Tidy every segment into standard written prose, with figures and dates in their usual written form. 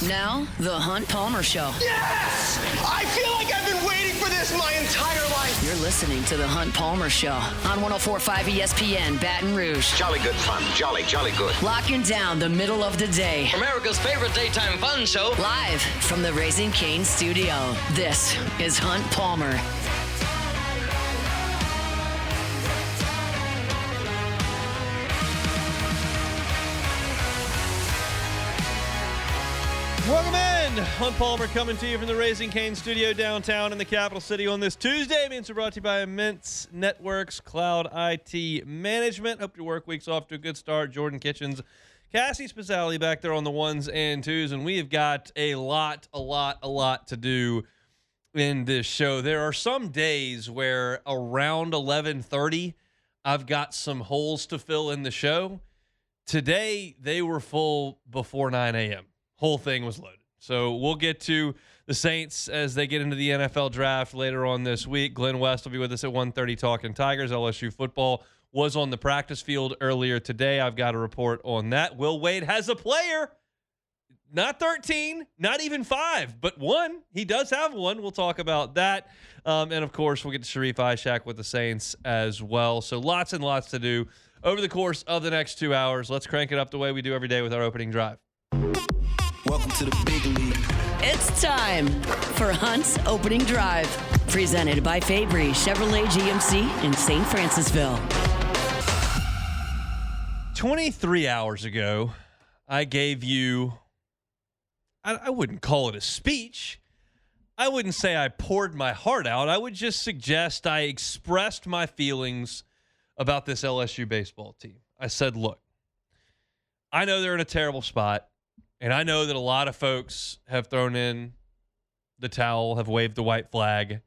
Now, The Hunt Palmer Show. Yes! I feel like I've been waiting for this my entire life. You're listening to The Hunt Palmer Show on 104.5 ESPN Baton Rouge. Jolly good fun. Jolly good. Locking down the middle of the day. America's favorite daytime fun show. Live from the Raising Cane's studio. This is Hunt Palmer. Welcome in. Hunt Palmer coming to you from the Raising Cane studio downtown in the capital city on this Tuesday. Means we're brought to you by Immense Networks Cloud IT Management. Hope your work week's off to a good start. Jordan Kitchens, Cassie Spazzali back there on the ones and twos, and we have got a lot to do in this show. There are some days where around 11:30, I've got some holes to fill in the show. Today, they were full before 9 a.m. Whole thing was loaded. So we'll get to the Saints as they get into the NFL draft later on this week. Glen West will be with us at 1:30 talking Tigers. LSU football was on the practice field earlier today. I've got a report on that. Will Wade has a player. Not 13, not even 5, but 1. He does have 1. We'll talk about that. And, of course, we'll get to Sharif Ishaq with the Saints as well. So lots and lots to do over the course of the next 2 hours. Let's crank it up the way we do every day with our opening drive. Welcome to the big league. It's time for Hunt's Opening Drive. Presented by Fabry Chevrolet GMC in St. Francisville. 23 hours ago, I gave you, I wouldn't call it a speech. I wouldn't say I poured my heart out. I would just suggest I expressed my feelings about this LSU baseball team. I said, look, I know they're in a terrible spot. And I know that a lot of folks have thrown in the towel, have waved the white flag.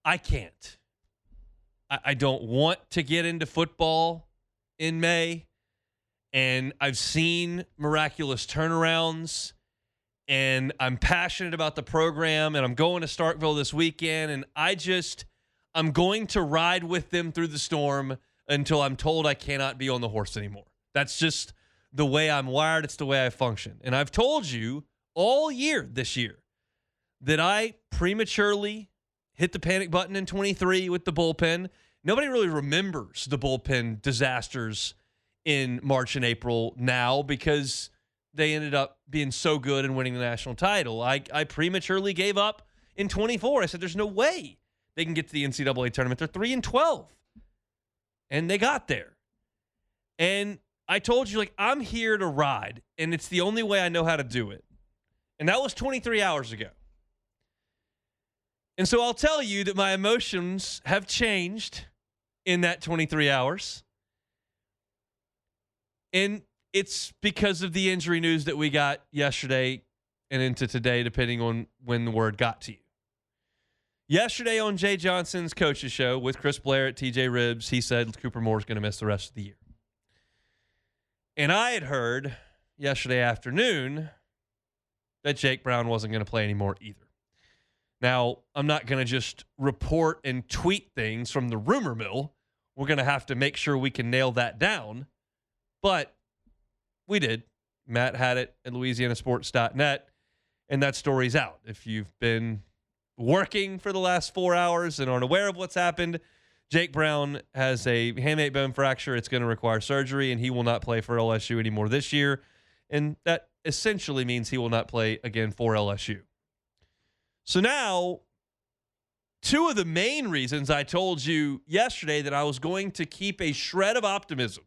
I can't. I don't want to get into football in May. And I've seen miraculous turnarounds. And I'm passionate about the program. And I'm going to Starkville this weekend. And I'm going to ride with them through the storm until I'm told I cannot be on the horse anymore. That's just the way I'm wired. It's the way I function. And I've told you all year this year that I prematurely hit the panic button in 23 with the bullpen. Nobody really remembers the bullpen disasters in March and April now because they ended up being so good and winning the national title. I prematurely gave up in 24. I said, there's no way they can get to the NCAA tournament. They're 3-12. And they got there. And I told you, I'm here to ride, and it's the only way I know how to do it. And that was 23 hours ago. And so I'll tell you that my emotions have changed in that 23 hours. And it's because of the injury news that we got yesterday and into today, depending on when the word got to you. Yesterday on Jay Johnson's Coach's Show with Chris Blair at TJ Ribbs, he said Cooper Moore's going to miss the rest of the year. And I had heard yesterday afternoon that Jake Brown wasn't going to play anymore either. Now, I'm not going to just report and tweet things from the rumor mill. We're going to have to make sure we can nail that down. But we did. Matt had it at LouisianaSports.net, and that story's out. If you've been working for the last 4 hours and aren't aware of what's happened, Jake Brown has a hamate bone fracture. It's going to require surgery, and he will not play for LSU anymore this year. And that essentially means he will not play again for LSU. So now, two of the main reasons I told you yesterday that I was going to keep a shred of optimism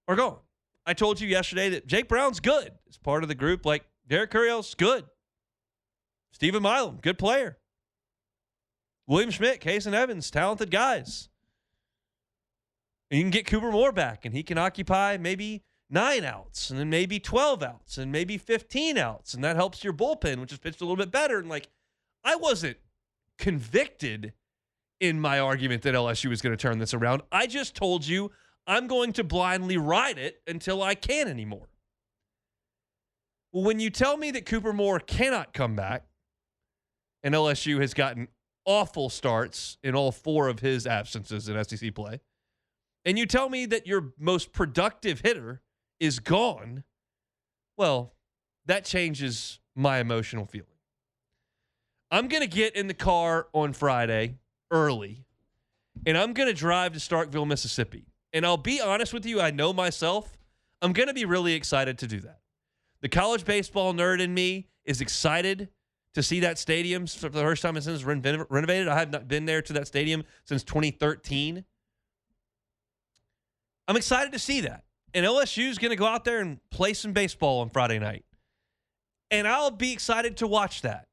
are gone. I told you yesterday that Jake Brown's good. As part of the group, like Derek Curiel's good. Stephen Milam, good player. William Schmidt, Case and Evans, talented guys. And you can get Cooper Moore back, and he can occupy maybe 9 outs, and then maybe 12 outs, and maybe 15 outs, and that helps your bullpen, which is pitched a little bit better. And, I wasn't convicted in my argument that LSU was going to turn this around. I just told you I'm going to blindly ride it until I can't anymore. Well, when you tell me that Cooper Moore cannot come back, and LSU has gotten awful starts in all 4 of his absences in SEC play, and you tell me that your most productive hitter is gone, well, that changes my emotional feeling. I'm going to get in the car on Friday early, and I'm going to drive to Starkville, Mississippi. And I'll be honest with you, I know myself, I'm going to be really excited to do that. The college baseball nerd in me is excited to see that stadium for the first time since it's renovated. I have not been there to that stadium since 2013. I'm excited to see that. And LSU is going to go out there and play some baseball on Friday night. And I'll be excited to watch that.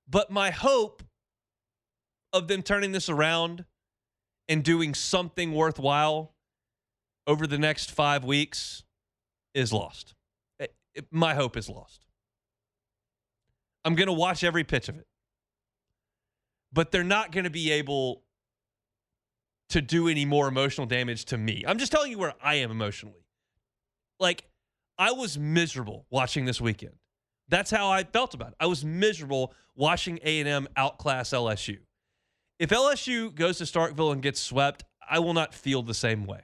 But my hope of them turning this around and doing something worthwhile over the next 5 weeks is lost. My hope is lost. I'm going to watch every pitch of it. But they're not going to be able to do any more emotional damage to me. I'm just telling you where I am emotionally. Like, I was miserable watching this weekend. That's how I felt about it. I was miserable watching A&M outclass LSU. If LSU goes to Starkville and gets swept, I will not feel the same way.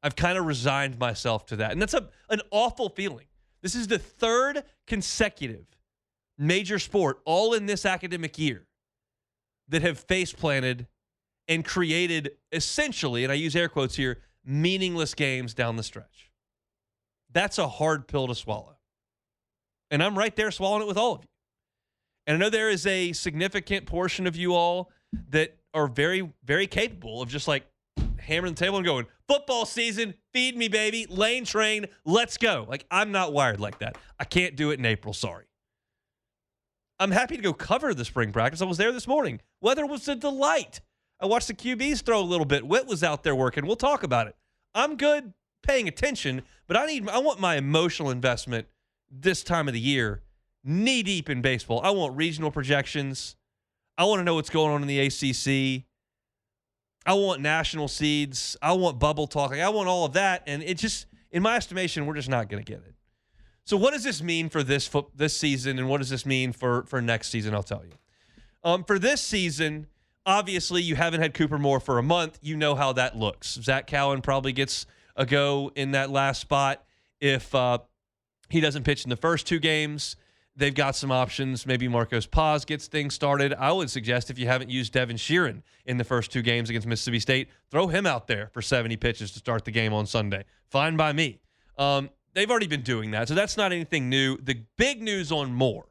I've kind of resigned myself to that. And that's an awful feeling. This is the third consecutive major sport, all in this academic year, that have face planted and created essentially, and I use air quotes here, meaningless games down the stretch. That's a hard pill to swallow. And I'm right there swallowing it with all of you. And I know there is a significant portion of you all that are very, very capable of just like hammering the table and going, football season, feed me, baby, lane train, let's go. Like, I'm not wired like that. I can't do it in April, sorry. I'm happy to go cover the spring practice. I was there this morning. Weather was a delight. I watched the QBs throw a little bit. Witt was out there working. We'll talk about it. I'm good paying attention, but I want my emotional investment this time of the year knee deep in baseball. I want regional projections. I want to know what's going on in the ACC. I want national seeds. I want bubble talking. I want all of that. And it just, in my estimation, we're just not going to get it. So what does this mean for this season, and what does this mean for next season? I'll tell you. For this season, obviously, you haven't had Cooper Moore for a month. You know how that looks. Zach Cowan probably gets a go in that last spot. If he doesn't pitch in the first two games, they've got some options. Maybe Marcos Paz gets things started. I would suggest if you haven't used Devin Sheeran in the first two games against Mississippi State, throw him out there for 70 pitches to start the game on Sunday. Fine by me. They've already been doing that, so that's not anything new. The big news on Moore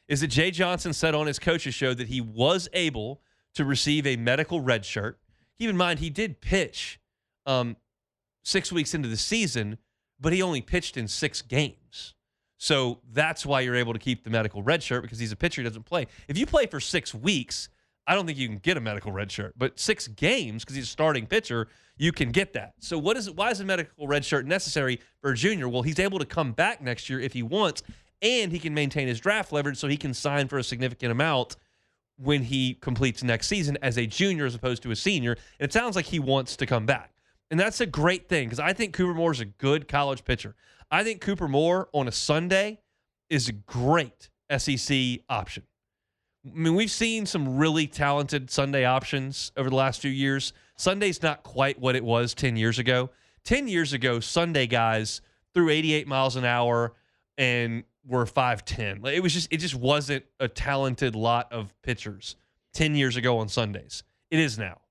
is that Jay Johnson said on his coach's show that he was able to receive a medical red shirt. Keep in mind, he did pitch 6 weeks into the season, but he only pitched in 6 games. So that's why you're able to keep the medical red shirt, because he's a pitcher who doesn't play. If you play for 6 weeks, I don't think you can get a medical red shirt. But 6 games, because he's a starting pitcher, you can get that. So why is a medical red shirt necessary for a junior? Well, he's able to come back next year if he wants, and he can maintain his draft leverage so he can sign for a significant amount when he completes next season as a junior as opposed to a senior. And it sounds like he wants to come back. And that's a great thing, because I think Cooper Moore is a good college pitcher. I think Cooper Moore on a Sunday is a great SEC option. I mean, we've seen some really talented Sunday options over the last few years. Sunday's not quite what it was 10 years ago. 10 years ago, Sunday guys threw 88 miles an hour and were 5'10". It just wasn't a talented lot of pitchers 10 years ago on Sundays. It is now.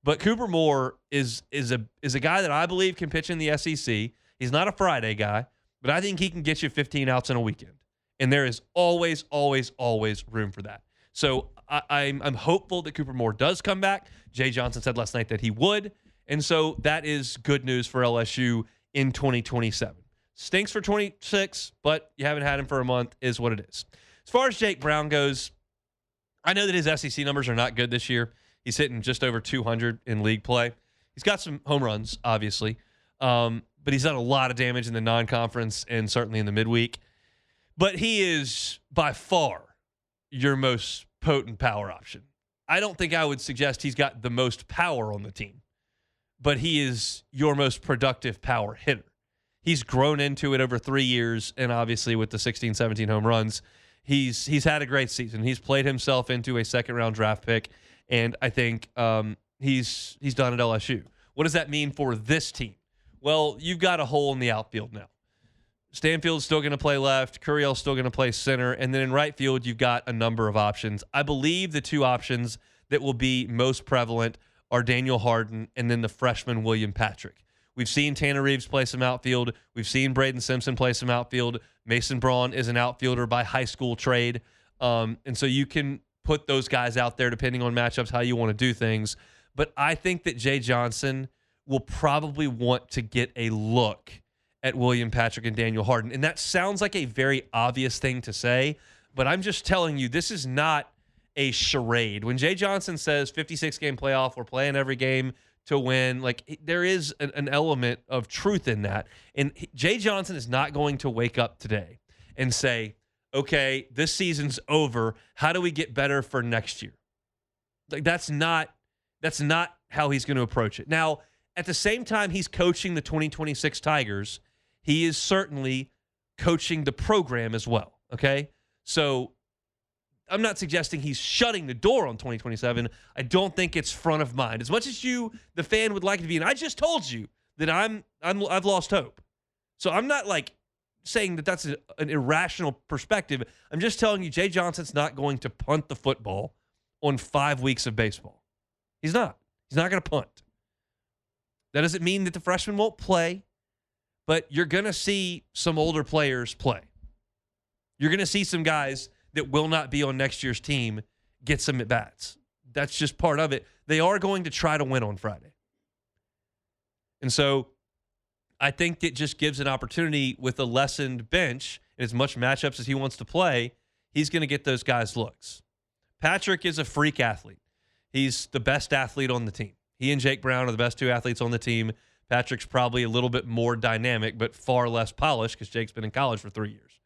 But Cooper Moore is a guy that I believe can pitch in the SEC. He's not a Friday guy, but I think he can get you 15 outs in a weekend. And there is always, always, always room for that. So I'm hopeful that Cooper Moore does come back. Jay Johnson said last night that he would. And so that is good news for LSU in 2027. Stinks for 26, but you haven't had him for a month is what it is. As far as Jake Brown goes, I know that his SEC numbers are not good this year. He's hitting just over 200 in league play. He's got some home runs, obviously, but he's done a lot of damage in the non-conference and certainly in the midweek. But he is by far your most potent power option. I don't think I would suggest he's got the most power on the team, but he is your most productive power hitter. He's grown into it over 3 years, and obviously with the 16, 17 home runs, he's had a great season. He's played himself into a second-round draft pick, and I think he's done at LSU. What does that mean for this team? Well, you've got a hole in the outfield now. Stanfield's still going to play left. Curiel's still going to play center. And then in right field, you've got a number of options. I believe the two options that will be most prevalent are Daniel Harden and then the freshman William Patrick. We've seen Tanner Reeves play some outfield. We've seen Braden Simpson play some outfield. Mason Braun is an outfielder by high school trade. And so you can put those guys out there depending on matchups, how you want to do things. But I think that Jay Johnson will probably want to get a look at William Patrick and Daniel Harden. And that sounds like a very obvious thing to say, but I'm just telling you, this is not a charade. When Jay Johnson says 56-game playoff, we're playing every game to win, like there is an element of truth in that. And Jay Johnson is not going to wake up today and say, okay, this season's over. How do we get better for next year? Like that's not how he's going to approach it. Now, at the same time he's coaching the 2026 Tigers, he is certainly coaching the program as well, okay? So I'm not suggesting he's shutting the door on 2027. I don't think it's front of mind. As much as you, the fan, would like it to be, and I just told you that I've lost hope. So I'm not like saying that that's an irrational perspective. I'm just telling you Jay Johnson's not going to punt the football on 5 weeks of baseball. He's not. He's not going to punt. That doesn't mean that the freshmen won't play, but you're going to see some older players play. You're going to see some guys that will not be on next year's team get some at-bats. That's just part of it. They are going to try to win on Friday. And so I think it just gives an opportunity with a lessened bench and as much matchups as he wants to play, he's going to get those guys looks. Patrick is a freak athlete. He's the best athlete on the team. He and Jake Brown are the best two athletes on the team. Patrick's probably a little bit more dynamic, but far less polished because Jake's been in college for 3 years.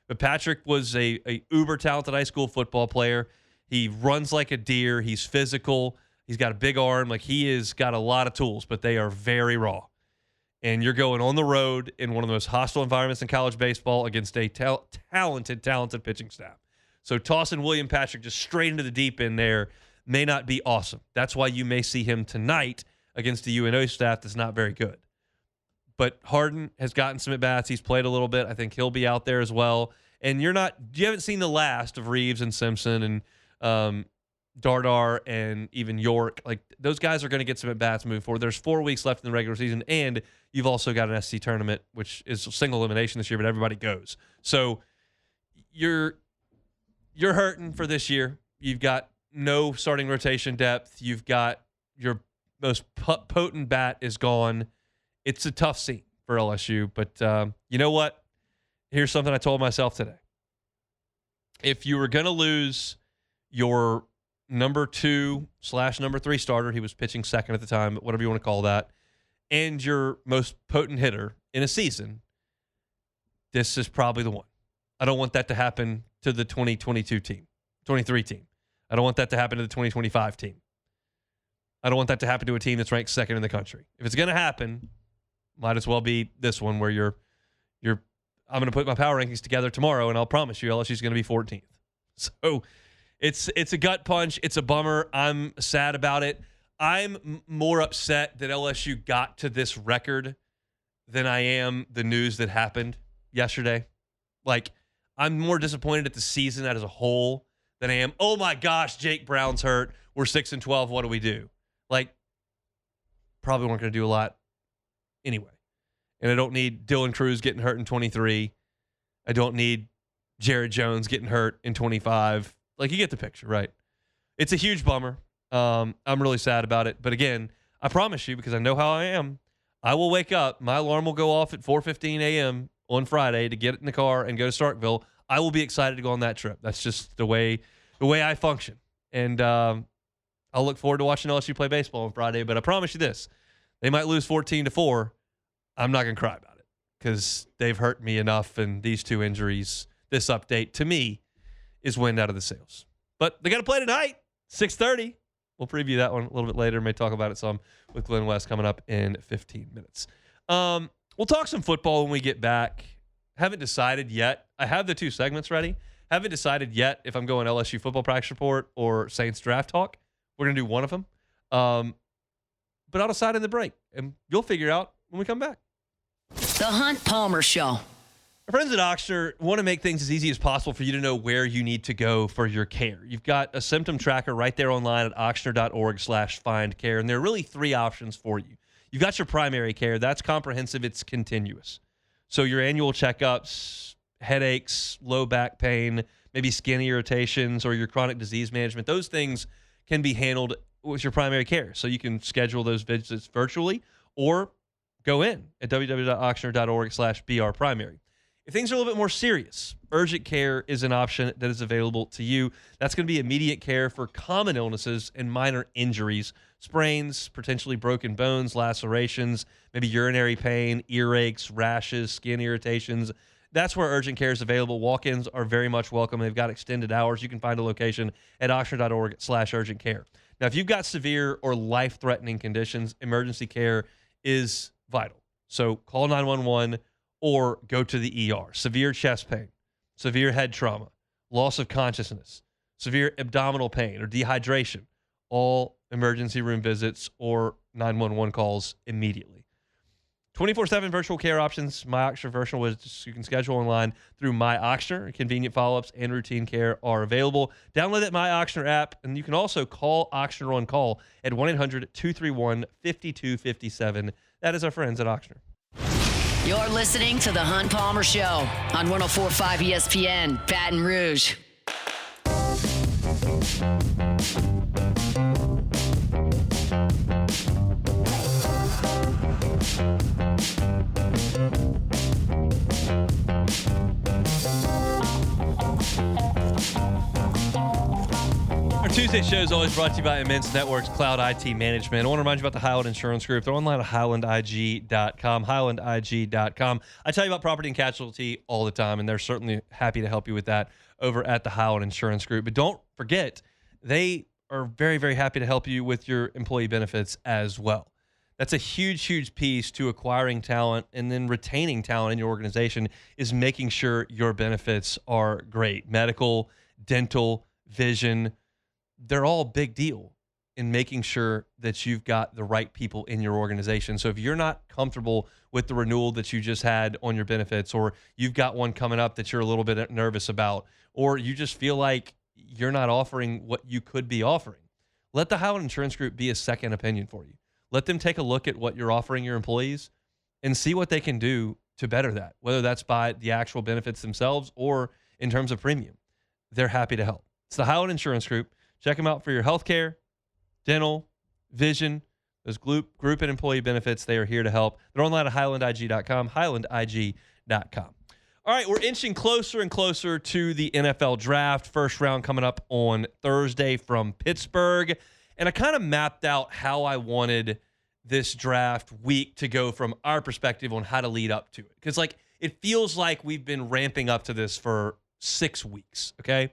But Patrick was a uber-talented high school football player. He runs like a deer. He's physical. He's got a big arm. Like he has got a lot of tools, but they are very raw. And you're going on the road in one of the most hostile environments in college baseball against a talented pitching staff. So tossing William Patrick just straight into the deep end there may not be awesome. That's why you may see him tonight against the UNO staff that's not very good. But Harden has gotten some at-bats. He's played a little bit. I think he'll be out there as well. And you haven't seen the last of Reeves and Simpson and Dardar and even York. Like those guys are going to get some at-bats moving forward. There's 4 weeks left in the regular season, and you've also got an SC tournament, which is single elimination this year, but everybody goes. So you're hurting for this year. You've got no starting rotation depth. You've got your most potent bat is gone. It's a tough scene for LSU, but you know what? Here's something I told myself today. If you were going to lose your number 2/number 3 starter, he was pitching second at the time, whatever you want to call that, and your most potent hitter in a season, this is probably the one. I don't want that to happen to the 2022 team, 23 team. I don't want that to happen to the 2025 team. I don't want that to happen to a team that's ranked second in the country. If it's going to happen, might as well be this one where you're I'm going to put my power rankings together tomorrow, and I'll promise you LSU's going to be 14th. So it's a gut punch. It's a bummer. I'm sad about it. I'm more upset that LSU got to this record than I am the news that happened yesterday. Like, I'm more disappointed at the season as a whole than I am, oh my gosh, Jake Brown's hurt. We're 6-12. What do we do? Like, probably weren't going to do a lot anyway. And I don't need Dylan Cruz getting hurt in 23. I don't need Jared Jones getting hurt in 25. Like, you get the picture, right? It's a huge bummer. I'm really sad about it. But again, I promise you, because I know how I am, I will wake up. My alarm will go off at 4:15 a.m. on Friday to get in the car and go to Starkville. I will be excited to go on that trip. That's just the way I function. And I'll look forward to watching LSU play baseball on Friday. But I promise you this, they might lose 14-4. I'm not going to cry about it because they've hurt me enough. And these two injuries, this update to me is wind out of the sails. But they got to play tonight, 6:30. We'll preview that one a little bit later. May talk about it some with Glen West coming up in 15 minutes. We'll talk some football when we get back. Haven't decided yet. I have the 2 segments ready. Haven't decided yet if I'm going LSU football practice report or Saints draft talk. We're going to do one of them. But I'll decide in the break, and you'll figure out when we come back. The Hunt Palmer Show. Our friends at Ochsner want to make things as easy as possible for you to know where you need to go for your care. You've got a symptom tracker right there online at ochsner.org/findcare, and there are really three options for you. You've got your primary care. That's comprehensive. It's continuous. So your annual checkups, headaches, low back pain, maybe skin irritations, or your chronic disease management, those things can be handled with your primary care. So you can schedule those visits virtually or go in at www.ochsner.org/brprimary. If things are a little bit more serious, urgent care is an option that is available to you. That's going to be immediate care for common illnesses and minor injuries, sprains, potentially broken bones, lacerations, maybe urinary pain, earaches, rashes, skin irritations. That's where urgent care is available. Walk-ins are very much welcome. They've got extended hours. You can find a location at ochsner.org/urgent care. Now, if you've got severe or life-threatening conditions, emergency care is vital. So call 911 or go to the ER. Severe chest pain, severe head trauma, loss of consciousness, severe abdominal pain or dehydration, all emergency room visits or 911 calls immediately. 24/7 virtual care options. My Ochsner virtual visits you can schedule online through My Ochsner. Convenient follow-ups and routine care are available. Download that My Ochsner app, and you can also call Ochsner on call at 1-800-231-5257. That is our friends at Ochsner. You're listening to The Hunt Palmer Show on 104.5 ESPN, Baton Rouge. Our Tuesday show is always brought to you by Immense Networks Cloud IT Management. I want to remind you about the Highland Insurance Group. They're online at highlandig.com, highlandig.com. I tell you about property and casualty all the time, and they're certainly happy to help you with that over at the Highland Insurance Group. But don't forget, they are very, very happy to help you with your employee benefits as well. That's a huge, huge piece to acquiring talent and then retaining talent in your organization is making sure your benefits are great. Medical, dental, vision, they're all a big deal in making sure that you've got the right people in your organization. So if you're not comfortable with the renewal that you just had on your benefits, or you've got one coming up that you're a little bit nervous about, or you just feel like you're not offering what you could be offering, let the Highland Insurance Group be a second opinion for you. Let them take a look at what you're offering your employees and see what they can do to better that, whether that's by the actual benefits themselves or in terms of premium. They're happy to help. It's the Highland Insurance Group. Check them out for your health care, dental, vision, those group and employee benefits. They are here to help. They're online at highlandig.com, highlandig.com. All right, we're inching closer and closer to the NFL draft. First round coming up on Thursday from Pittsburgh. And I kind of mapped out how I wanted this draft week to go from our perspective on how to lead up to it. Because, it feels like we've been ramping up to this for 6 weeks, okay?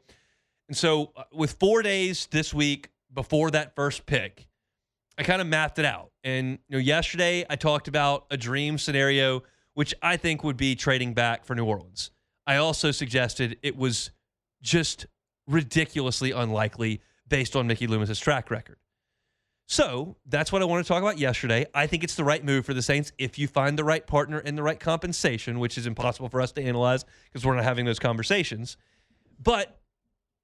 And so with 4 days this week before that first pick, I kind of mapped it out. And yesterday I talked about a dream scenario, which I think would be trading back for New Orleans. I also suggested it was just ridiculously unlikely based on Mickey Loomis's track record. So that's what I want to talk about yesterday. I think it's the right move for the Saints if you find the right partner and the right compensation, which is impossible for us to analyze because we're not having those conversations. But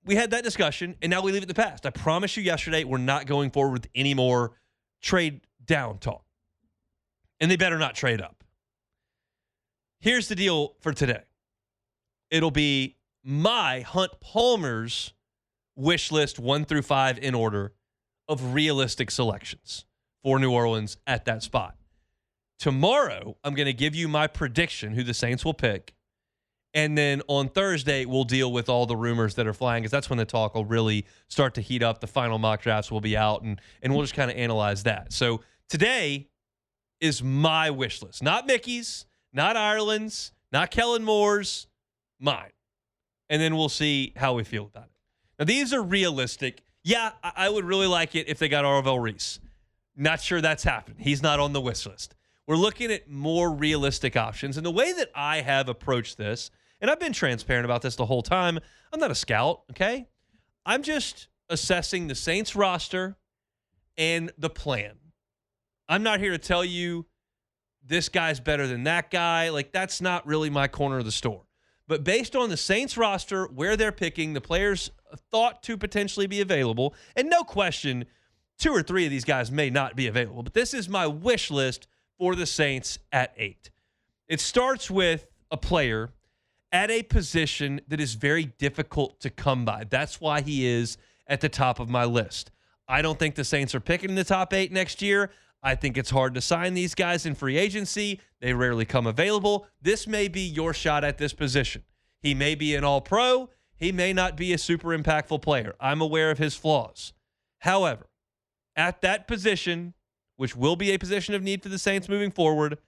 we had that discussion, and now we leave it in the past. I promise you yesterday we're not going forward with any more trade down talk. And they better not trade up. Here's the deal for today. It'll be my Hunt Palmer's wish list 1 through 5 in order of realistic selections for New Orleans at that spot. Tomorrow, I'm going to give you my prediction who the Saints will pick. And then on Thursday, we'll deal with all the rumors that are flying, because that's when the talk will really start to heat up. The final mock drafts will be out, and we'll just kind of analyze that. So today is my wish list. Not Mickey's, not Ireland's, not Kellen Moore's, mine. And then we'll see how we feel about it. Now, these are realistic. Yeah, I would really like it if they got Arvell Reese. Not sure that's happened. He's not on the wish list. We're looking at more realistic options. And the way that I have approached this, and I've been transparent about this the whole time, I'm not a scout, okay? I'm just assessing the Saints roster and the plan. I'm not here to tell you this guy's better than that guy. Like, that's not really my corner of the store. But based on the Saints roster, where they're picking, the players thought to potentially be available, and no question, 2 or 3 of these guys may not be available. But this is my wish list for the Saints at 8. It starts with a player at a position that is very difficult to come by. That's why he is at the top of my list. I don't think the Saints are picking in the top 8 next year. I think it's hard to sign these guys in free agency. They rarely come available. This may be your shot at this position. He may be an all-pro. He may not be a super impactful player. I'm aware of his flaws. However, at that position, which will be a position of need for the Saints moving forward,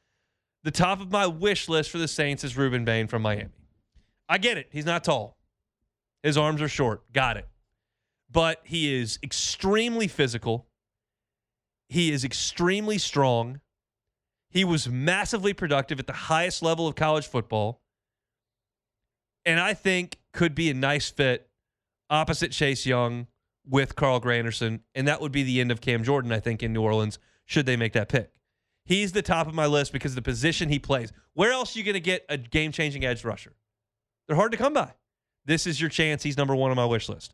the top of my wish list for the Saints is Ruben Bain from Miami. I get it. He's not tall. His arms are short. Got it. But he is extremely physical. He is extremely strong. He was massively productive at the highest level of college football. And I think could be a nice fit opposite Chase Young with Carl Granderson. And that would be the end of Cam Jordan, I think, in New Orleans, should they make that pick. He's the top of my list because of the position he plays. Where else are you going to get a game-changing edge rusher? They're hard to come by. This is your chance. He's number 1 on my wish list.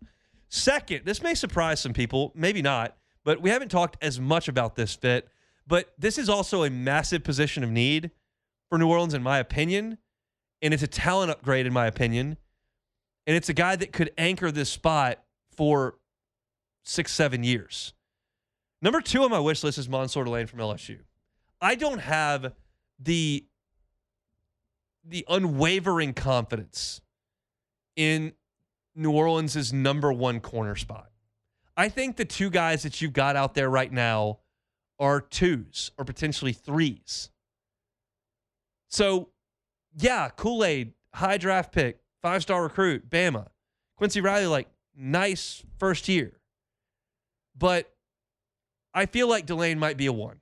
Second, this may surprise some people, maybe not, but we haven't talked as much about this fit. But this is also a massive position of need for New Orleans, in my opinion. And it's a talent upgrade, in my opinion. And it's a guy that could anchor this spot for 6-7 years. Number 2 on my wish list is Mansour Delane from LSU. I don't have the unwavering confidence in New Orleans' number 1 corner spot. I think the 2 guys that you've got out there right now are 2s or potentially 3s. So, yeah, Kool-Aid, high draft pick, 5-star recruit, Bama. Quincy Riley, like, nice first year. But I feel like Delane might be a 1.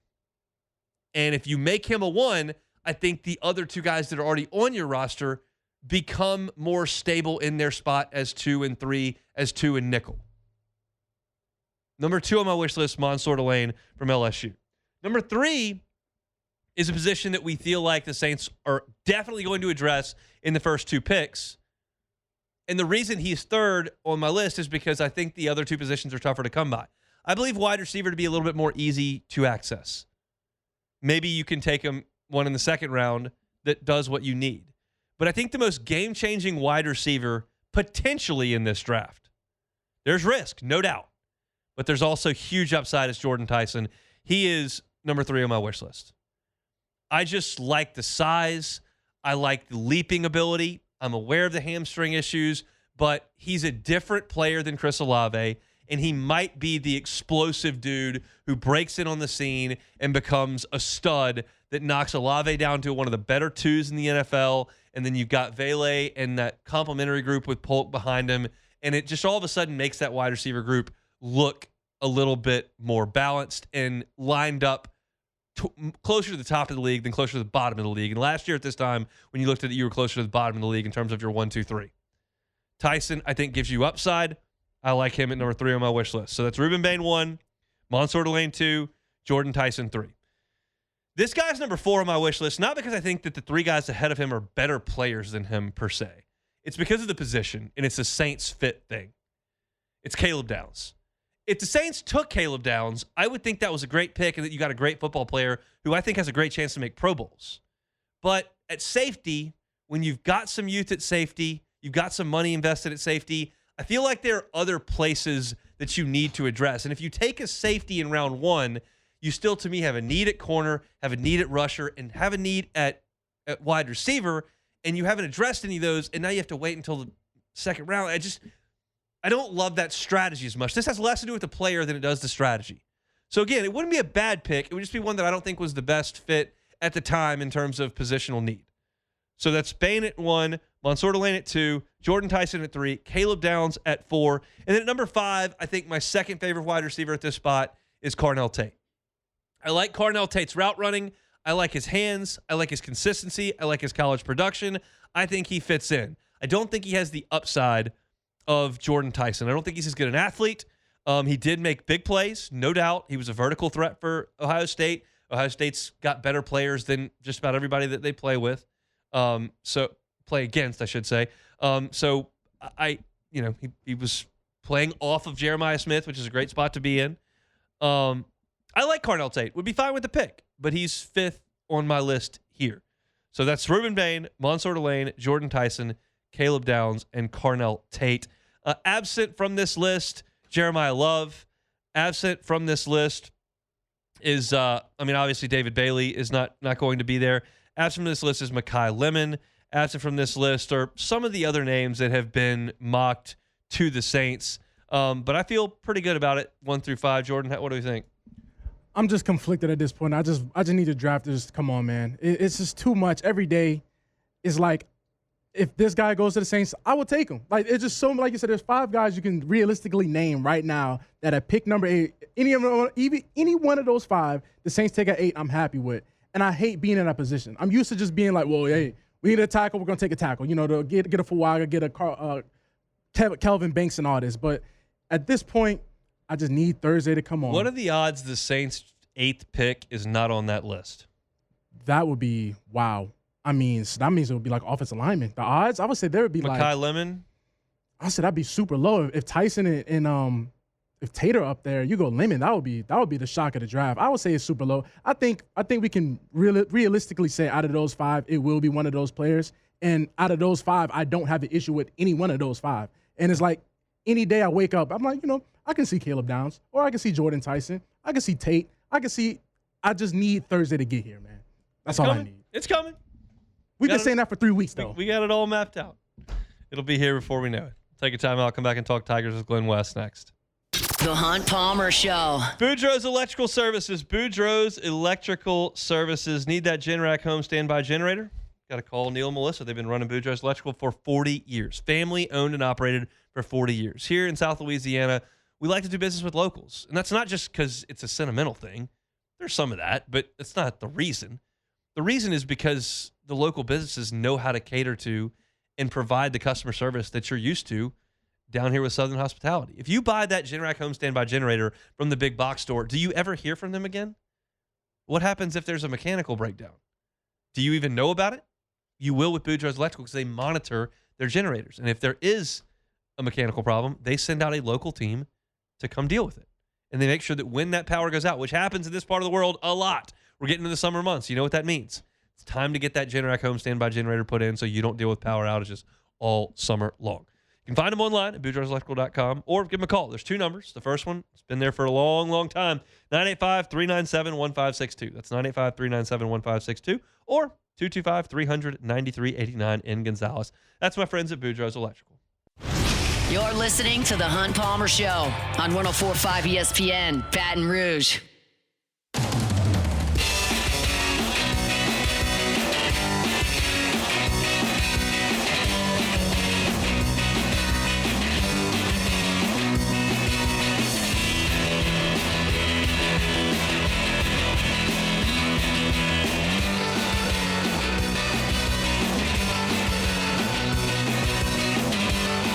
And if you make him a 1, I think the other 2 guys that are already on your roster become more stable in their spot as 2 and 3, as 2 and nickel. Number 2 on my wish list, Mansour Delane from LSU. Number 3 is a position that we feel like the Saints are definitely going to address in the first 2 picks. And the reason he's 3rd on my list is because I think the other 2 positions are tougher to come by. I believe wide receiver to be a little bit more easy to access. Maybe you can take him 1 in the 2nd round that does what you need. But I think the most game-changing wide receiver potentially in this draft, there's risk, no doubt. But there's also huge upside as Jordan Tyson. He is number 3 on my wish list. I just like the size. I like the leaping ability. I'm aware of the hamstring issues, but he's a different player than Chris Olave, and he might be the explosive dude who breaks in on the scene and becomes a stud that knocks Olave down to one of the better 2s in the NFL, and then you've got Vele and that complimentary group with Polk behind him, and it just all of a sudden makes that wide receiver group look a little bit more balanced and lined up closer to the top of the league than closer to the bottom of the league. And last year at this time, when you looked at it, you were closer to the bottom of the league in terms of your 1, 2, 3. Tyson, I think, gives you upside. I like him at number 3 on my wish list. So that's Ruben Bain 1, Mansour Delane 2, Jordan Tyson 3. This guy's number 4 on my wish list, not because I think that the 3 guys ahead of him are better players than him per se. It's because of the position, and it's a Saints fit thing. It's Caleb Downs. If the Saints took Caleb Downs, I would think that was a great pick and that you got a great football player who I think has a great chance to make Pro Bowls. But at safety, when you've got some youth at safety, you've got some money invested at safety, I feel like there are other places that you need to address. And if you take a safety in round 1, you still, to me, have a need at corner, have a need at rusher, and have a need at wide receiver, and you haven't addressed any of those, and now you have to wait until the 2nd round. I don't love that strategy as much. This has less to do with the player than it does the strategy. So again, it wouldn't be a bad pick. It would just be one that I don't think was the best fit at the time in terms of positional need. So that's Bain at 1, Mansour Delane at 2, Jordan Tyson at 3, Caleb Downs at 4. And then at number 5, I think my second favorite wide receiver at this spot is Carnell Tate. I like Carnell Tate's route running. I like his hands. I like his consistency. I like his college production. I think he fits in. I don't think he has the upside of Jordan Tyson. I don't think he's as good an athlete. He did make big plays, no doubt. He was a vertical threat for Ohio State Ohio State's got better players than just about everybody that they play with. Play against, I should say. He was playing off of Jeremiah Smith, which is a great spot to be in. I like Carnell Tate. Would be fine with the pick, but he's 5th on my list here. So that's Ruben Bain, Mansour Delane, Jordan Tyson, Caleb Downs, and Carnell Tate. Absent from this list, Jeremiah Love. Absent from this list is, obviously David Bailey is not going to be there. Absent from this list is Mekhi Lemon. Absent from this list are some of the other names that have been mocked to the Saints. But I feel pretty good about it, 1 through 5. Jordan, what do you think? I'm just conflicted at this point. I just need to draft this. Come on, man. It's just too much. Every day is like, if this guy goes to the Saints, I will take him. Like, it's just so, like you said, there's 5 guys you can realistically name right now that at pick number 8, any one of those 5, the Saints take at 8, I'm happy with. And I hate being in that position. I'm used to just being like, well, hey, we need a tackle, we're going to take a tackle. To get a Fuaga, get a Kelvin Banks and all this. But at this point, I just need Thursday to come on. What are the odds the Saints' 8th pick is not on that list? That would be, wow. I mean, so that means it would be like offensive lineman. The odds, I would say there would be Mekhi Lemon? I said that'd be super low. If Tyson and if Tater up there, you go Lemon, that would be the shock of the draft. I would say it's super low. I think we can realistically say out of those 5, it will be one of those players. And out of those 5, I don't have an issue with any one of those 5. And it's like any day I wake up, I'm like, I can see Caleb Downs, or I can see Jordan Tyson. I can see Tate. I just need Thursday to get here, man. That's all I need. It's coming. We've been saying that for 3 weeks, though. We got it all mapped out. It'll be here before we know it. Take a time out. Come back and talk Tigers with Glen West next. The Hunt Palmer Show. Boudreaux's Electrical Services. Boudreaux's Electrical Services. Need that Generac home standby generator? Got to call Neil and Melissa. They've been running Boudreaux's Electrical for 40 years. Family owned and operated for 40 years. Here in South Louisiana, we like to do business with locals. And that's not just because it's a sentimental thing. There's some of that, but it's not the reason. The reason is because the local businesses know how to cater to and provide the customer service that you're used to down here with Southern Hospitality. If you buy that Generac home standby generator from the big box store, do you ever hear from them again? What happens if there's a mechanical breakdown? Do you even know about it? You will with Boudreaux's Electrical because they monitor their generators. And if there is a mechanical problem, they send out a local team to come deal with it. And they make sure that when that power goes out, which happens in this part of the world a lot, we're getting into the summer months. You know what that means. It's time to get that Generac home standby generator put in so you don't deal with power outages all summer long. You can find them online at boudreauxelectrical.com or give them a call. There's 2 numbers. The first one has been there for a long, long time. 985-397-1562. That's 985-397-1562 or 225-300-9389 in Gonzales. That's my friends at Boudreaux's Electrical. You're listening to The Hunt Palmer Show on 104.5 ESPN, Baton Rouge.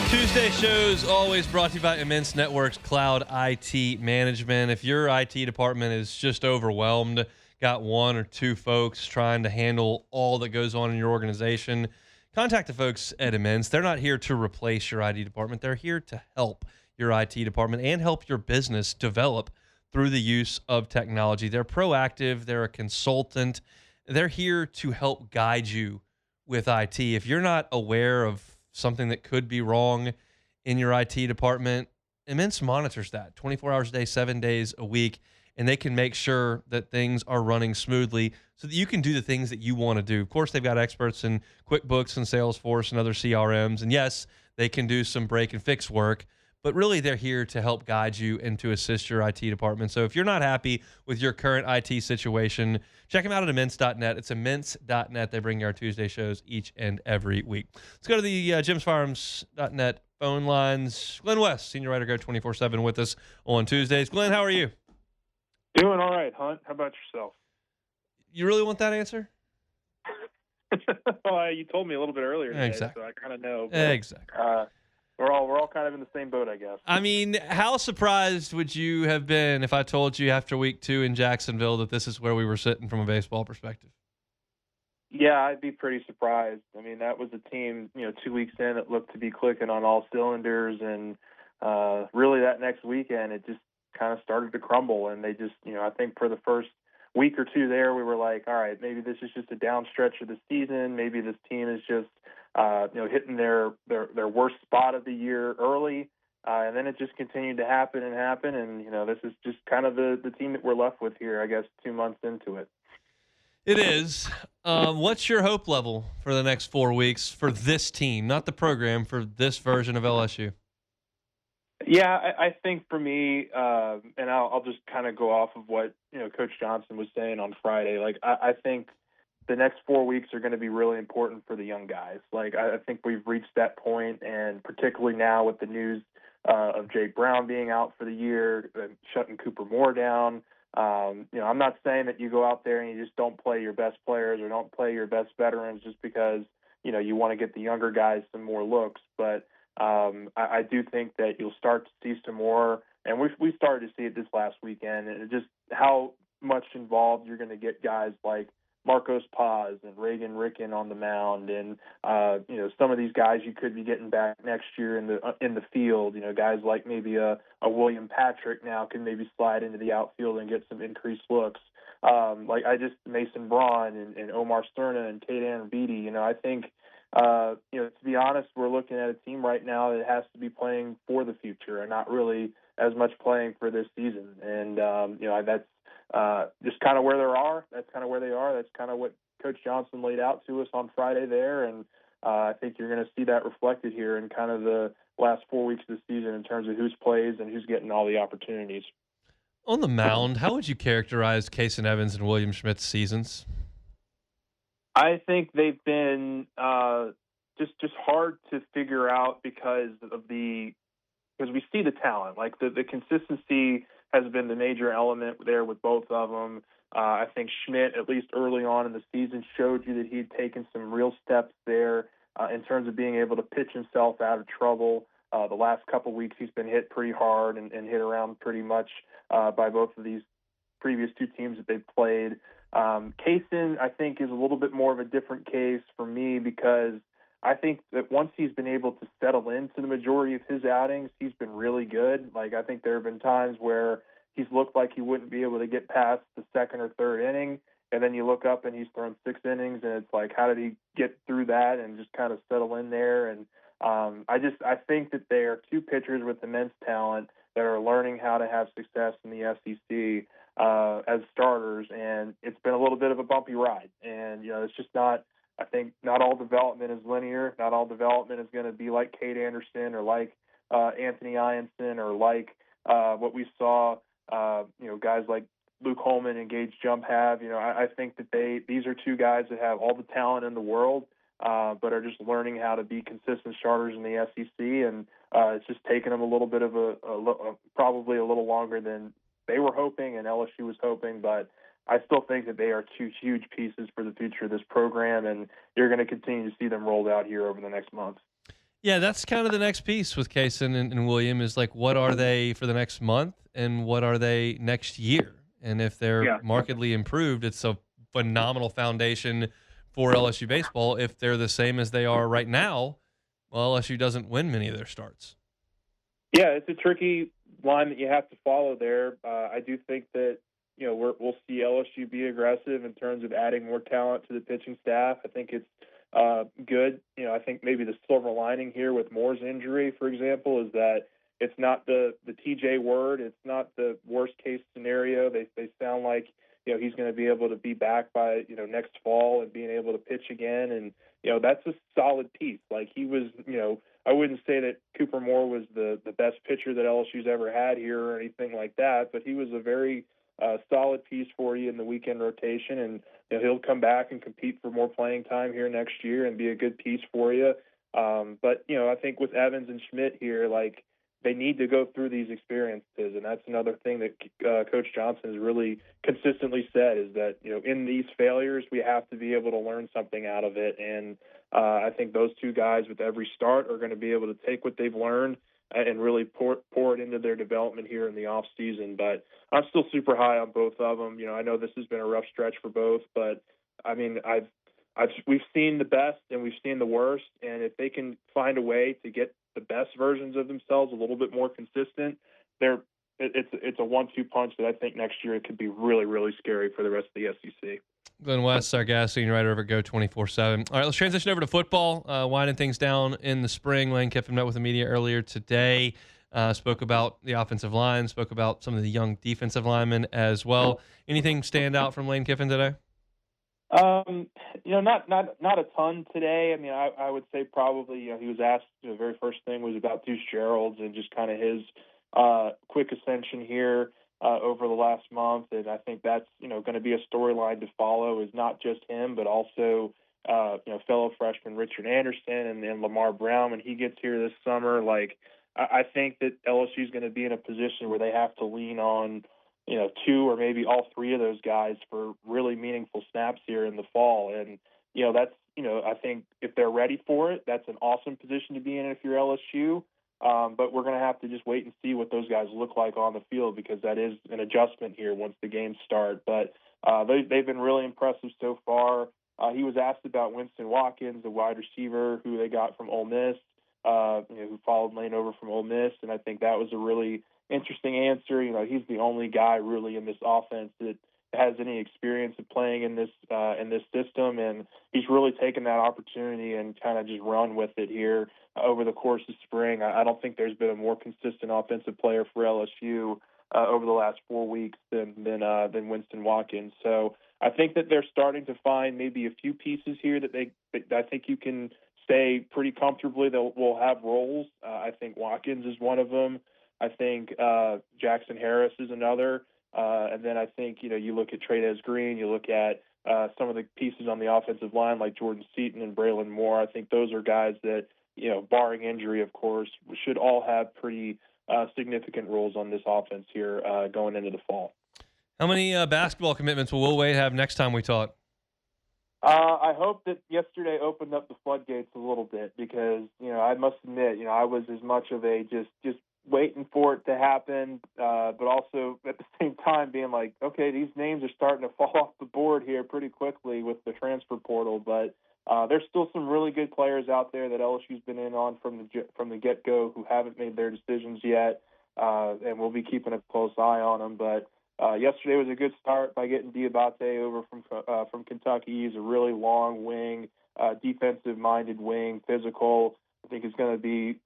Tuesday shows always brought to you by Immense Networks Cloud IT Management. If your IT department is just overwhelmed, got 1 or 2 folks trying to handle all that goes on in your organization, contact the folks at Immense. They're not here to replace your IT department. They're here to help your IT department and help your business develop through the use of technology. They're proactive. They're a consultant. They're here to help guide you with IT. If you're not aware of something that could be wrong in your IT department, Immense monitors that 24 hours a day, 7 days a week, and they can make sure that things are running smoothly so that you can do the things that you want to do. Of course, they've got experts in QuickBooks and Salesforce and other CRMs, and yes, they can do some break and fix work, but really they're here to help guide you and to assist your IT department. So if you're not happy with your current IT situation, check them out at immense.net. It's immense.net. They bring you our Tuesday shows each and every week. Let's go to the jimsfarms.net phone lines. Glen West, senior writer, go 24/7 with us on Tuesdays. Glenn, how are you? Doing all right, Hunt. How about yourself? You really want that answer? Well, you told me a little bit earlier today, exactly. so I kind of know. But, exactly. We're all kind kind of in the same boat, I guess. I mean, how surprised would you have been if I told you after week 2 in Jacksonville that this is where we were sitting from a baseball perspective? Yeah, I'd be pretty surprised. I mean, that was a team, 2 weeks in that looked to be clicking on all cylinders, and really that next weekend it just kind of started to crumble. And they just, I think for the first week or two there, we were like, all right, maybe this is just a down stretch of the season. Maybe this team is just, hitting their worst spot of the year early. And then it just continued to happen. And, this is just kind of the team that we're left with here, I guess, 2 months into it. It is. What's your hope level for the next 4 weeks for this team, not the program, for this version of LSU? Yeah, I think for me, and I'll just kind of go off of what Coach Johnson was saying on Friday. Like I think the next 4 weeks are going to be really important for the young guys. Like I think we've reached that point, and particularly now with the news of Jake Brown being out for the year, shutting Cooper Moore down. I'm not saying that you go out there and you just don't play your best players or don't play your best veterans just because, you want to get the younger guys some more looks. But I do think that you'll start to see some more, and we started to see it this last weekend, and just how much involved you're going to get guys like Marcos Paz and Reagan Ricken on the mound, and some of these guys you could be getting back next year in the field. Guys like maybe a William Patrick now can maybe slide into the outfield and get some increased looks. Mason Braun and Omar Sterna and Tate Beatty. I think to be honest, we're looking at a team right now that has to be playing for the future and not really as much playing for this season. And that's just kind of where they are. That's kind of where they are. That's kind of what Coach Johnson laid out to us on Friday there. And I think you're going to see that reflected here in kind of the last 4 weeks of the season in terms of who's plays and who's getting all the opportunities. On the mound, how would you characterize Kason Evans and William Schmidt's seasons? I think they've been just hard to figure out because we see the talent. Like the consistency has been the major element there with both of them. I think Schmidt, at least early on in the season, showed you that he'd taken some real steps there in terms of being able to pitch himself out of trouble. The last couple weeks he's been hit pretty hard and hit around pretty much by both of these previous two teams that they've played. Kason, I think, is a little bit more of a different case for me because I think that once he's been able to settle into the majority of his outings, he's been really good. Like, I think there have been times where he's looked like he wouldn't be able to get past the second or third inning, and then you look up and he's thrown 6 innings, and it's like, how did he get through that and just kind of settle in there? And I think that they are two pitchers with immense talent that are learning how to have success in the SEC as starters, and it's been a little bit of a bumpy ride. And, it's just not – I think not all development is linear. Not all development is going to be like Cade Anderson or like Anthony Ianson or like what we saw, guys like Luke Holman and Gage Jump have. I think that these are two guys that have all the talent in the world, but are just learning how to be consistent starters in the SEC. And it's just taken them a little bit of probably a little longer than they were hoping and LSU was hoping, but I still think that they are two huge pieces for the future of this program, and you're going to continue to see them rolled out here over the next month. Yeah, that's kind of the next piece with Kason and William is like, what are they for the next month and what are they next year? And if they're markedly improved, it's a phenomenal foundation for LSU baseball. If they're the same as they are right now, well, LSU doesn't win many of their starts. Yeah, it's a tricky line that you have to follow there. I do think that we'll see LSU be aggressive in terms of adding more talent to the pitching staff. I think it's good. I think maybe the silver lining here with Moore's injury, for example, is that it's not the TJ word. It's not the worst case scenario. They sound like he's going to be able to be back by next fall and being able to pitch again. And that's a solid piece. Like he was, I wouldn't say that Cooper Moore was the best pitcher that LSU's ever had here or anything like that, but he was a very solid piece for you in the weekend rotation, and he'll come back and compete for more playing time here next year and be a good piece for you. But I think with Evans and Schmidt here, like they need to go through these experiences, and that's another thing that Coach Johnson has really consistently said is that in these failures we have to be able to learn something out of it, and I think those two guys with every start are going to be able to take what they've learned and really pour it into their development here in the off season. But I'm still super high on both of them. I know this has been a rough stretch for both, but I mean, we've seen the best and we've seen the worst, and if they can find a way to get the best versions of themselves a little bit more consistent, it's a 1-2 punch that I think next year it could be really, really scary for the rest of the SEC. Glen West, our gas senior writer over at Go 24/7. All right, let's transition over to football. Winding things down in the spring. Lane Kiffin met with the media earlier today. Spoke about the offensive line. Spoke about some of the young defensive linemen as well. Anything stand out from Lane Kiffin today? Not a ton today. I mean, I would say probably, he was asked, the very first thing was about Deuce Gerald's and just kind of his quick ascension here over the last month. And I think that's, going to be a storyline to follow, is not just him, but also, fellow freshman Richard Anderson and then Lamar Brown when he gets here this summer. Like, I think that LSU is going to be in a position where they have to lean on, 2 or maybe all 3 of those guys for really meaningful snaps here in the fall. And, that's, I think if they're ready for it, that's an awesome position to be in if you're LSU. But we're going to have to just wait and see what those guys look like on the field, because that is an adjustment here once the games start. But they've been really impressive so far. He was asked about Winston Watkins, the wide receiver who they got from Ole Miss, who followed Lane over from Ole Miss, and I think that was a really interesting answer. He's the only guy really in this offense that has any experience of playing in this system, and he's really taken that opportunity and kind of just run with it here over the course of spring. I don't think there's been a more consistent offensive player for LSU over the last 4 weeks than Winston Watkins. So I think that they're starting to find maybe a few pieces here that I think you can say pretty comfortably will have roles. I think Watkins is one of them. I think Jackson Harris is another. And then I think, you look at Trey'Dez Green, you look at some of the pieces on the offensive line like Jordan Seaton and Braylon Moore. I think those are guys that, barring injury, of course, should all have pretty significant roles on this offense here going into the fall. How many basketball commitments will Will Wade have next time we talk? I hope that yesterday opened up the floodgates a little bit, because, I must admit, I was as much of a just waiting for it to happen, but also at the same time being like, okay, these names are starting to fall off the board here pretty quickly with the transfer portal. But there's still some really good players out there that LSU's been in on from the get-go who haven't made their decisions yet, and we'll be keeping a close eye on them. But yesterday was a good start by getting Diabate over from Kentucky. He's a really long wing, defensive-minded wing, physical. I think it's going to be,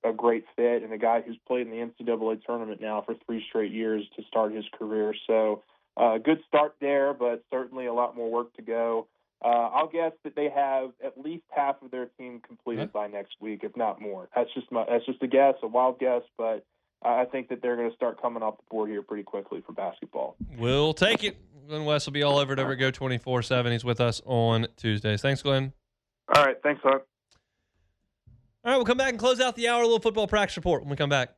a great fit, and a guy who's played in the NCAA tournament now for 3 straight years to start his career. So good start there, but certainly a lot more work to go. I'll guess that they have at least half of their team completed by next week, if not more. That's just a guess, a wild guess, but I think that they're going to start coming off the board here pretty quickly for basketball. We'll take it. Glen West will be all over it over at Go 24/7. He's with us on Tuesdays. Thanks, Glenn. All right. Thanks, Hunt. All right, we'll come back and close out the hour. A little football practice report when we come back.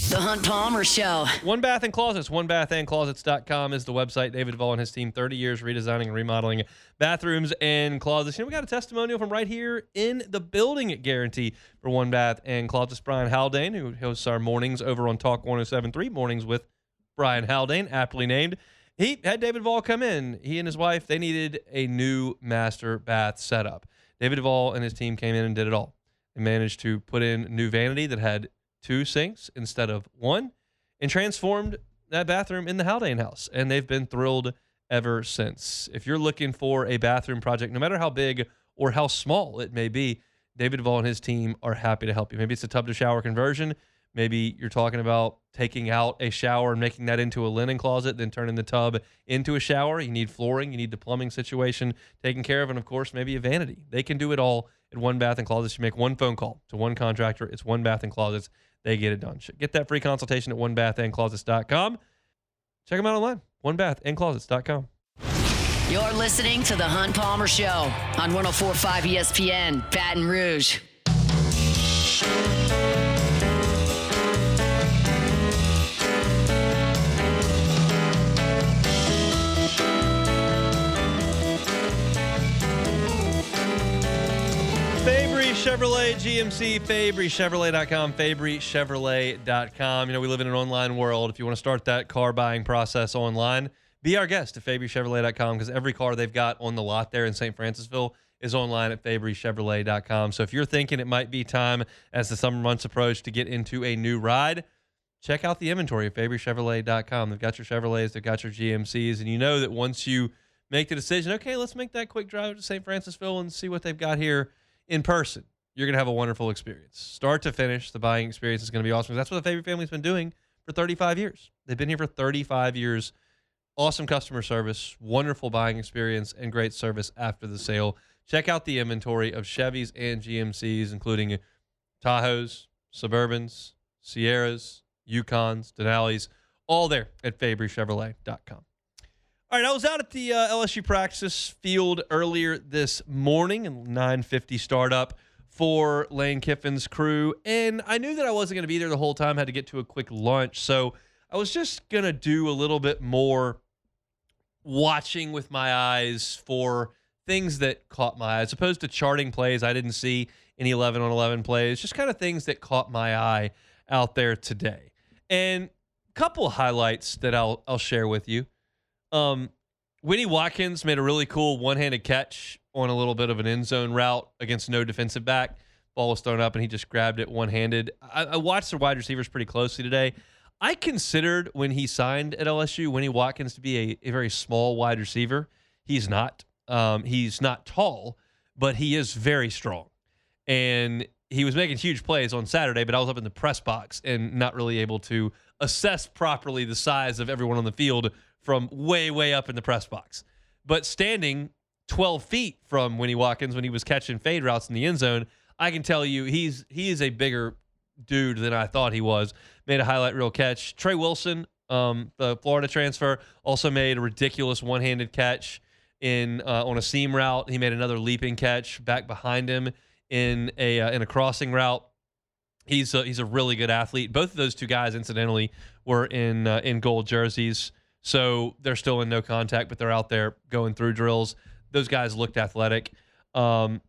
The Hunt Palmer Show. One Bath and Closets. OneBathAndClosets.com is the website. David Duvall and his team, 30 years redesigning and remodeling bathrooms and closets. We got a testimonial from right here in the building at Guarantee for One Bath and Closets. Brian Haldane, who hosts our mornings over on Talk 107.3, Mornings with Brian Haldane, aptly named. He had David Duvall come in. He and his wife, they needed a new master bath setup. David Duvall and his team came in and did it all. They managed to put in new vanity that had 2 sinks instead of 1 and transformed that bathroom in the Haldane house. And they've been thrilled ever since. If you're looking for a bathroom project, no matter how big or how small it may be, David Duvall and his team are happy to help you. Maybe it's a tub to shower conversion. Maybe you're talking about taking out a shower and making that into a linen closet, then turning the tub into a shower. You need flooring. You need the plumbing situation taken care of. And, of course, maybe a vanity. They can do it all at One Bath and Closets. You make one phone call to one contractor. It's One Bath and Closets. They get it done. Get that free consultation at onebathandclosets.com. Check them out online, onebathandclosets.com. You're listening to The Hunt Palmer Show on 104.5 ESPN, Baton Rouge. Chevrolet, GMC, FabryChevrolet.com, FabryChevrolet.com. You know, we live in an online world. If you want to start that car buying process online, be our guest at FabryChevrolet.com, because every car they've got on the lot there in St. Francisville is online at FabryChevrolet.com. So if you're thinking it might be time as the summer months approach to get into a new ride, check out the inventory at FabryChevrolet.com. They've got your Chevrolets, they've got your GMCs, and you know that once you make the decision, okay, let's make that quick drive to St. Francisville and see what they've got here in person, you're going to have a wonderful experience. Start to finish, the buying experience is going to be awesome. That's what the Fabry family's been doing for 35 years. They've been here for 35 years. Awesome customer service, wonderful buying experience, and great service after the sale. Check out the inventory of Chevys and GMCs, including Tahoes, Suburbans, Sierras, Yukons, Denali's, all there at FabryChevrolet.com. All right, I was out at the LSU practice field earlier this morning, and 9:50 start up for Lane Kiffin's crew, and I knew that I wasn't going to be there the whole time. Had to get to a quick lunch, so I was just going to do a little bit more watching with my eyes for things that caught my eye, as opposed to charting plays. I didn't see any 11-on-11 plays, just kind of things that caught my eye out there today. And a couple of highlights that I'll share with you. Winnie Watkins made a really cool one-handed catch on a little bit of an end zone route against no defensive back. Ball was thrown up, and he just grabbed it one-handed. I watched the wide receivers pretty closely today. I considered when he signed at LSU, Winnie Watkins to be a very small wide receiver. He's not. He's not tall, but he is very strong. And he was making huge plays on Saturday, but I was up in the press box and not really able to assess properly the size of everyone on the field from way, way up in the press box. But standing 12 feet from Winnie Watkins when he was catching fade routes in the end zone, I can tell you he is a bigger dude than I thought he was. Made a highlight reel catch. Trey Wilson, the Florida transfer, also made a ridiculous one-handed catch on a seam route. He made another leaping catch back behind him in a crossing route. He's a really good athlete. Both of those two guys, incidentally, were in gold jerseys. So they're still in no contact, but they're out there going through drills. Those guys looked athletic. Whit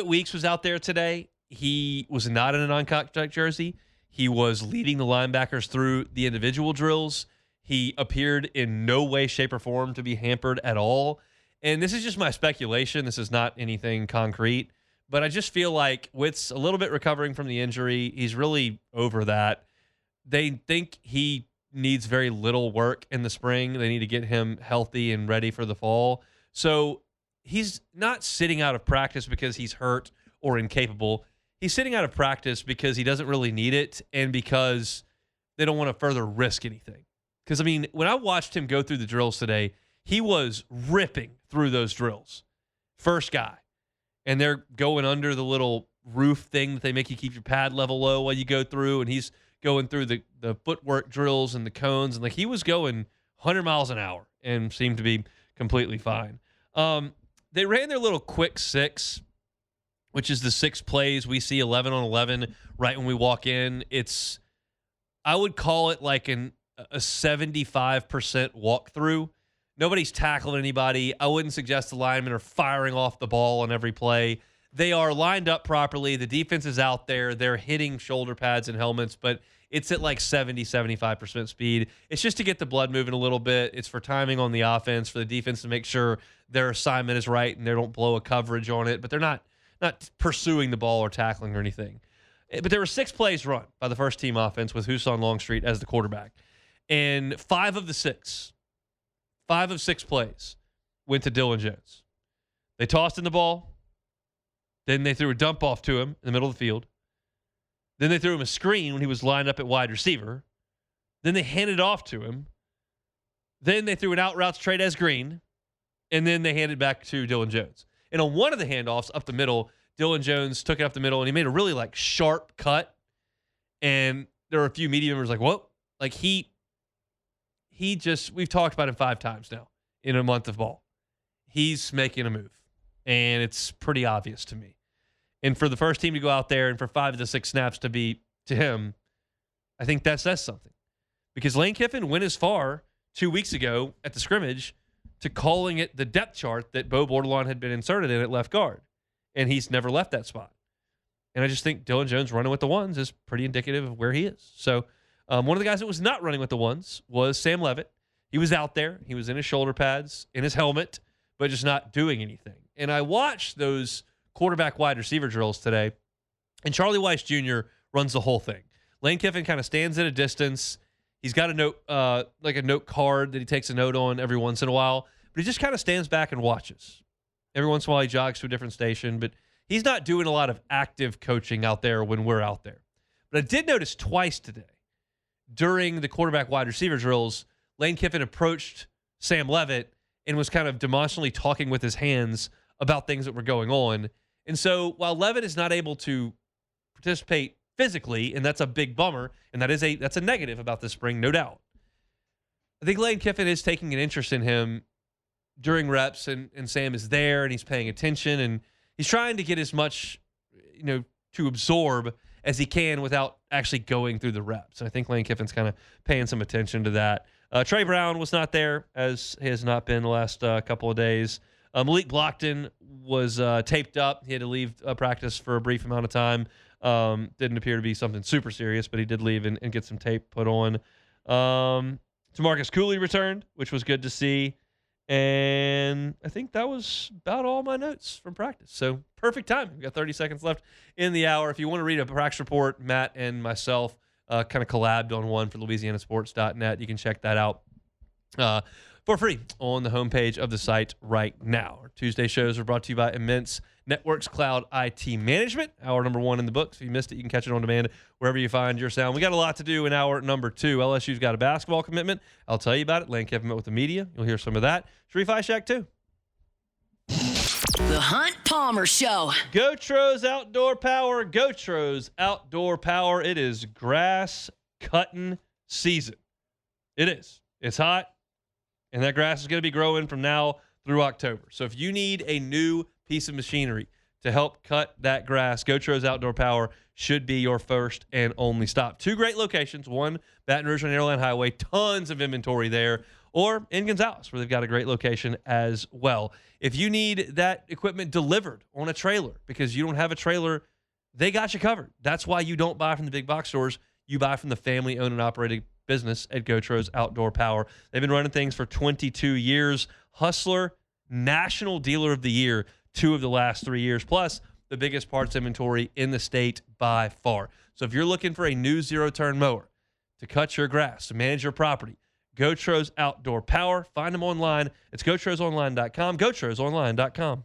Weeks was out there today. He was not in a non-contact jersey. He was leading the linebackers through the individual drills. He appeared in no way, shape, or form to be hampered at all. And this is just my speculation. This is not anything concrete. But I just feel like Witt's a little bit recovering from the injury. He's really over that. They think he needs very little work in the spring. They need to get him healthy and ready for the fall. So he's not sitting out of practice because he's hurt or incapable. He's sitting out of practice because he doesn't really need it and because they don't want to further risk anything. Because, I mean, when I watched him go through the drills today, he was ripping through those drills. First guy. And they're going under the little roof thing that they make you keep your pad level low while you go through, and he's going through the footwork drills and the cones, and like he was going 100 miles an hour and seemed to be completely fine. They ran their little quick six, which is the 6 plays we see 11-on-11 right when we walk in. I would call it like a 75% walkthrough. Nobody's tackling anybody. I wouldn't suggest the linemen are firing off the ball on every play. They are lined up properly. The defense is out there. They're hitting shoulder pads and helmets, but it's at like 70-75% speed. It's just to get the blood moving a little bit. It's for timing on the offense, for the defense to make sure their assignment is right and they don't blow a coverage on it, but they're not pursuing the ball or tackling or anything. But there were 6 plays run by the first team offense with Huson Longstreet as the quarterback. And 5 of 6 plays went to Dylan Jones. They tossed in the ball. Then they threw a dump off to him in the middle of the field. Then they threw him a screen when he was lined up at wide receiver. Then they handed it off to him. Then they threw an out route to Trey Green. And then they handed it back to Dylan Jones. And on one of the handoffs up the middle, Dylan Jones took it up the middle and he made a really like sharp cut. And there were a few media members like, whoa. Like he just, we've talked about him 5 times now in a month of ball. He's making a move. And it's pretty obvious to me. And for the first team to go out there and for 5 of the 6 snaps to be to him, I think that says something. Because Lane Kiffin went as far 2 weeks ago at the scrimmage to calling it the depth chart that Bo Bordelon had been inserted in at left guard. and he's never left that spot. And I just think Dylan Jones running with the ones is pretty indicative of where he is. So one of the guys that was not running with the ones was Sam Levitt. He was out there. He was in his shoulder pads, in his helmet, but just not doing anything. And I watched those quarterback wide receiver drills today, and Charlie Weiss Jr. runs the whole thing. Lane Kiffin kind of stands at a distance. He's got a note, like a note card that he takes a note on every once in a while, but he just kind of stands back and watches. Every once in a while, he jogs to a different station, but he's not doing a lot of active coaching out there when we're out there. But I did notice twice today during the quarterback wide receiver drills, Lane Kiffin approached Sam Levitt and was kind of demonstrably talking with his hands about things that were going on. And so while Levitt is not able to participate physically, and that's a big bummer, and that's a negative about this spring, no doubt, I think Lane Kiffin is taking an interest in him during reps, and Sam is there, and he's paying attention, and he's trying to get as much, to absorb as he can without actually going through the reps. And I think Lane Kiffin's kind of paying some attention to that. Trey Brown was not there, as he has not been the last couple of days. Malik Blockton was taped up. He had to leave practice for a brief amount of time. Didn't appear to be something super serious, but he did leave and get some tape put on. Tamarcus Cooley returned, which was good to see. And I think that was about all my notes from practice. So perfect time. We've got 30 seconds left in the hour. If you want to read a practice report, Matt and myself kind of collabed on one for LouisianaSports.net. You can check that out for free on the homepage of the site right now. Our Tuesday shows are brought to you by Immense Networks Cloud IT Management. Hour number 1 in the books. If you missed it, you can catch it on demand wherever you find your sound. We got a lot to do in hour number 2. LSU's got a basketball commitment. I'll tell you about it. Lane Kiffin met with the media. You'll hear some of that. Sharif Ishak, too. The Hunt Palmer Show. Gotros Outdoor Power. Gotros Outdoor Power. It is grass cutting season. It is. It's hot, and that grass is going to be growing from now through October. So if you need a new piece of machinery to help cut that grass, Gotros Outdoor Power should be your first and only stop. 2 great locations. One, Baton Rouge on Airline Highway. Tons of inventory there. Or in Gonzales, where they've got a great location as well. If you need that equipment delivered on a trailer because you don't have a trailer, they got you covered. That's why you don't buy from the big box stores. You buy from the family-owned and operated business at Gotros Outdoor Power. They've been running things for 22 years. Hustler, National Dealer of the Year, 2 of the last 3 years, plus the biggest parts inventory in the state by far. So if you're looking for a new zero-turn mower to cut your grass, to manage your property, Gotros Outdoor Power. Find them online. It's GotrosOnline.com. GotrosOnline.com.